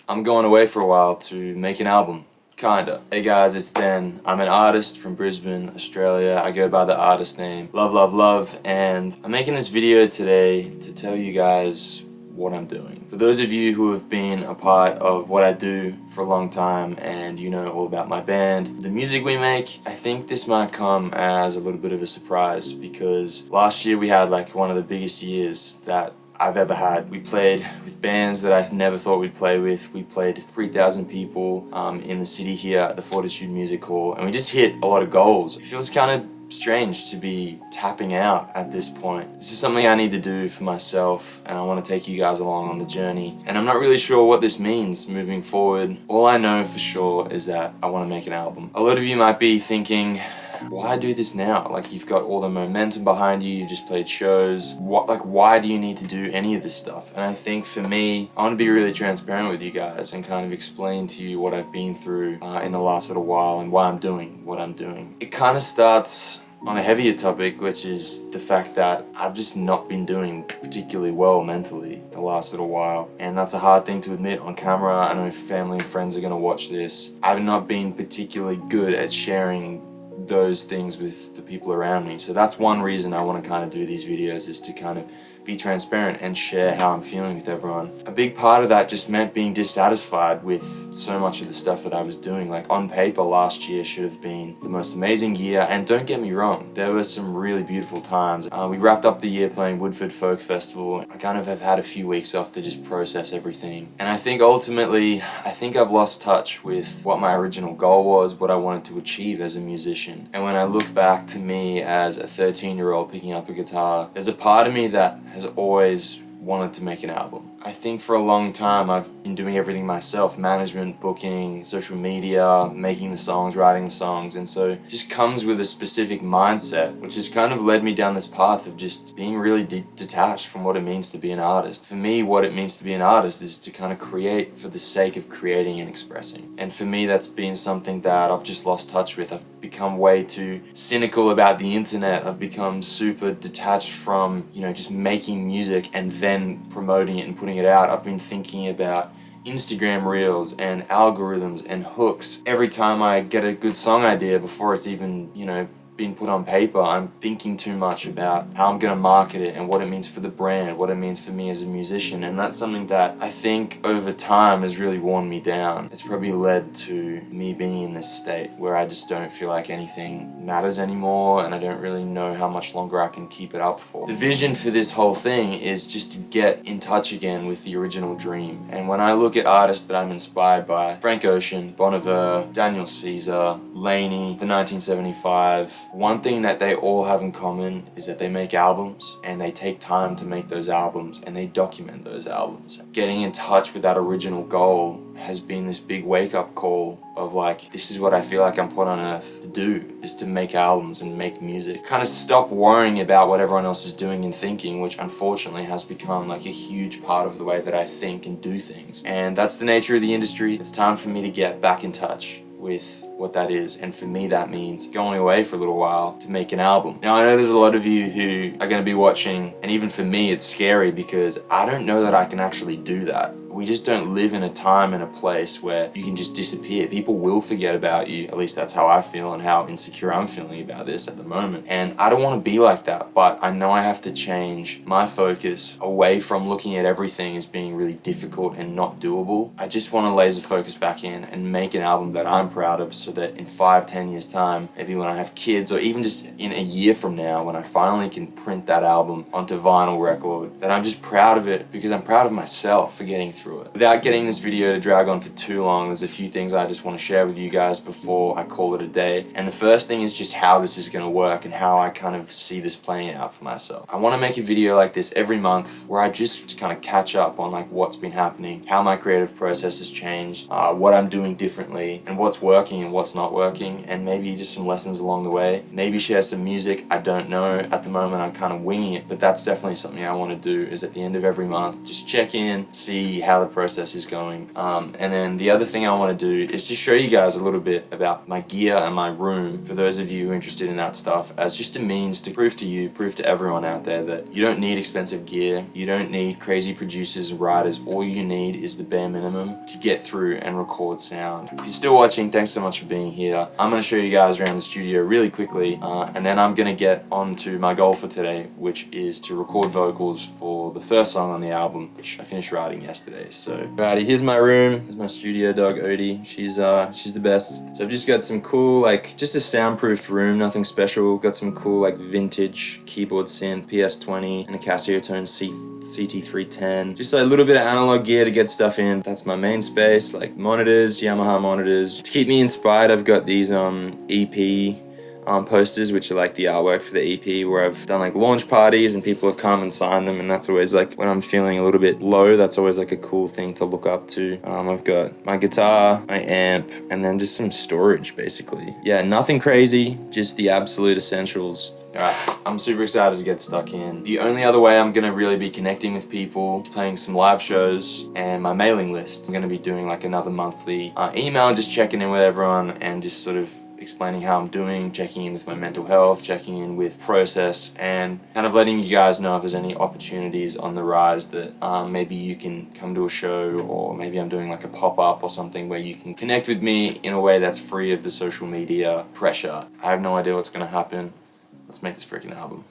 I'm going away for a while to make an album. Kinda. Hey guys, it's Dan. I'm an artist from Brisbane, Australia. I go by the artist name Love Love Love, and I'm making this video today to tell you guys what I'm doing. For those of you who have been a part of what I do for a long time and you know all about my band, the music we make, I think this might come as a little bit of a surprise because last year we had like one of the biggest years that I've ever had. We played with bands that I never thought we'd play with. We played 3,000 people in the city here at the Fortitude Music Hall, and we just hit a lot of goals. It feels kind of strange to be tapping out at this point. This is something I need to do for myself, and I want to take you guys along on the journey. And I'm not really sure what this means moving forward. All I know for sure is that I want to make an album. A lot of you might be thinking, why do this now? Like, you've got all the momentum behind you, you just played shows. Why do you need to do any of this stuff? And I think for me, I want to be really transparent with you guys and kind of explain to you what I've been through in the last little while and why I'm doing what I'm doing. It kind of starts on a heavier topic, which is the fact that I've just not been doing particularly well mentally the last little while. And that's a hard thing to admit on camera. I know family and friends are going to watch this. I've not been particularly good at sharing those things with the people around me. So that's one reason I want to kind of do these videos, is to kind of be transparent and share how I'm feeling with everyone. A big part of that just meant being dissatisfied with so much of the stuff that I was doing. Like, on paper, last year should have been the most amazing year, and don't get me wrong, there were some really beautiful times. We wrapped up the year playing Woodford Folk Festival. I kind of have had a few weeks off to just process everything. And I think ultimately, I've lost touch with what my original goal was, what I wanted to achieve as a musician. And when I look back to me as a 13-year-old picking up a guitar, there's a part of me that has always wanted to make an album. I think for a long time I've been doing everything myself: management, booking, social media, making the songs, writing the songs, and so it just comes with a specific mindset, which has kind of led me down this path of just being really detached from what it means to be an artist. For me, what it means to be an artist is to kind of create for the sake of creating and expressing. And for me, that's been something that I've just lost touch with. I've become way too cynical about the internet. I've become super detached from, just making music and then promoting it and putting it out. I've been thinking about Instagram reels and algorithms and hooks. Every time I get a good song idea, before it's even, been put on paper, I'm thinking too much about how I'm gonna market it and what it means for the brand, what it means for me as a musician. And that's something that I think over time has really worn me down. It's probably led to me being in this state where I just don't feel like anything matters anymore, and I don't really know how much longer I can keep it up for. The vision for this whole thing is just to get in touch again with the original dream. And when I look at artists that I'm inspired by, Frank Ocean, Bon Iver, Daniel Caesar, Laney, the 1975, one thing that they all have in common is that they make albums, and they take time to make those albums, and they document those albums. Getting in touch with that original goal has been this big wake-up call of like, this is what I feel like I'm put on earth to do, is to make albums and make music. Kind of stop worrying about what everyone else is doing and thinking, which unfortunately has become like a huge part of the way that I think and do things. And that's the nature of the industry. It's time for me to get back in touch with what that is, and for me that means going away for a little while to make an album. Now, I know there's a lot of you who are going to be watching, and even for me it's scary because I don't know that I can actually do that. We just don't live in a time and a place where you can just disappear. People will forget about you. At least that's how I feel and how insecure I'm feeling about this at the moment. And I don't want to be like that, but I know I have to change my focus away from looking at everything as being really difficult and not doable. I just want to laser focus back in and make an album that I'm proud of, so that in 5-10 years time, maybe when I have kids, or even just in a year from now, when I finally can print that album onto vinyl record, that I'm just proud of it because I'm proud of myself for getting through it. Without getting this video to drag on for too long, there's a few things I just want to share with you guys before I call it a day. And the first thing is just how this is going to work and how I kind of see this playing out for myself. I want to make a video like this every month where I just kind of catch up on what's been happening, how my creative process has changed, what I'm doing differently, and what's working and what's not working, and maybe just some lessons along the way. Maybe share some music. I don't know. At the moment, I'm kind of winging it, but that's definitely something I want to do, is at the end of every month, just check in, see how the process is going. And then the other thing I want to do is just show you guys a little bit about my gear and my room, for those of you who are interested in that stuff, as just a means to prove to everyone out there that you don't need expensive gear, you don't need crazy producers and writers. All you need is the bare minimum to get through and record sound. If you're still watching, thanks so much for being here. I'm going to show you guys around the studio really quickly, and then I'm going to get on to my goal for today, which is to record vocals for the first song on the album, which I finished writing yesterday. So, alrighty, here's my room. Here's my studio dog, Odie. She's the best. So I've just got some cool, like, just a soundproofed room, nothing special. Got some cool, like, vintage keyboard synth, PS20, and a Casio Tone CT310. Just a little bit of analog gear to get stuff in. That's my main space, like monitors, Yamaha monitors. To keep me inspired, I've got these EP posters, which are like the artwork for the EP, where I've done like launch parties and people have come and signed them, and that's always like, when I'm feeling a little bit low, that's always like a cool thing to look up to. I've got my guitar, my amp, and then just some storage basically. Yeah, nothing crazy, just the absolute essentials. Alright, I'm super excited to get stuck in. The only other way I'm gonna really be connecting with people is playing some live shows and my mailing list. I'm gonna be doing like another monthly email, just checking in with everyone and just sort of explaining how I'm doing, checking in with my mental health, checking in with process, and kind of letting you guys know if there's any opportunities on the rise that maybe you can come to a show, or maybe I'm doing like a pop-up or something where you can connect with me in a way that's free of the social media pressure. I have no idea what's gonna happen. Let's make this freaking album.